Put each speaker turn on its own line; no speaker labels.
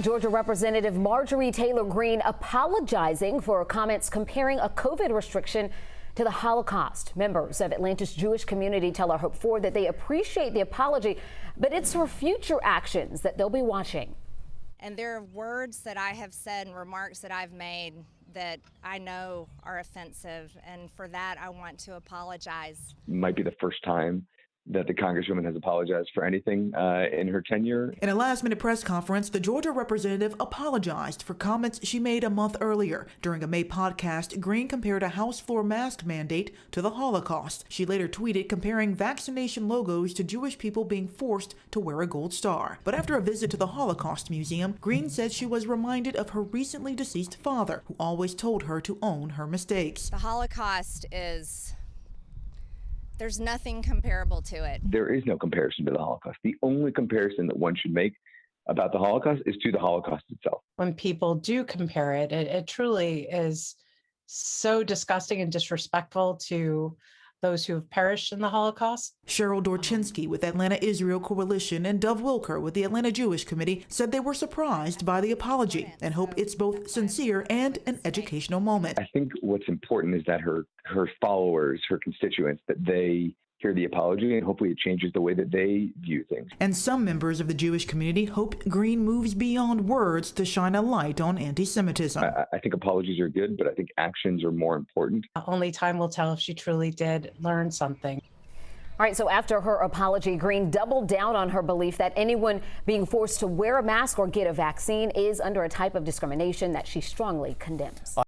Georgia Representative Marjorie Taylor Greene apologizing for comments comparing a COVID restriction to the Holocaust. Members of Atlanta's Jewish community tell our Hope 4 that they appreciate the apology, but it's her future actions that they'll be watching.
And there are words that I have said and remarks that I've made that I know are offensive, and for that I want to apologize.
Might be the first time that the Congresswoman has apologized for anything in her tenure.
In a last-minute press conference, the Georgia representative apologized for comments she made a month earlier. During a May podcast, Greene compared a House floor mask mandate to the Holocaust. She later tweeted comparing vaccination logos to Jewish people being forced to wear a gold star. But after a visit to the Holocaust Museum, Greene said she was reminded of her recently deceased father, who always told her to own her mistakes.
The Holocaust there's nothing comparable to it.
There is no comparison to the Holocaust. The only comparison that one should make about the Holocaust is to the Holocaust itself.
When people do compare it, it truly is so disgusting and disrespectful to those who have perished in the Holocaust.
Cheryl Dorchinsky with Atlanta Israel Coalition and Dove Wilker with the Atlanta Jewish Committee said they were surprised by the apology and hope it's both sincere and an educational moment.
I think what's important is that her followers, her constituents, that they hear the apology and hopefully it changes the way that they view things.
And some members of the Jewish community hope Greene moves beyond words to shine a light on anti-Semitism.
I think apologies are good, but I think actions are more important.
Only time will tell if she truly did learn something.
All right, so after her apology, Greene doubled down on her belief that anyone being forced to wear a mask or get a vaccine is under a type of discrimination that she strongly condemns.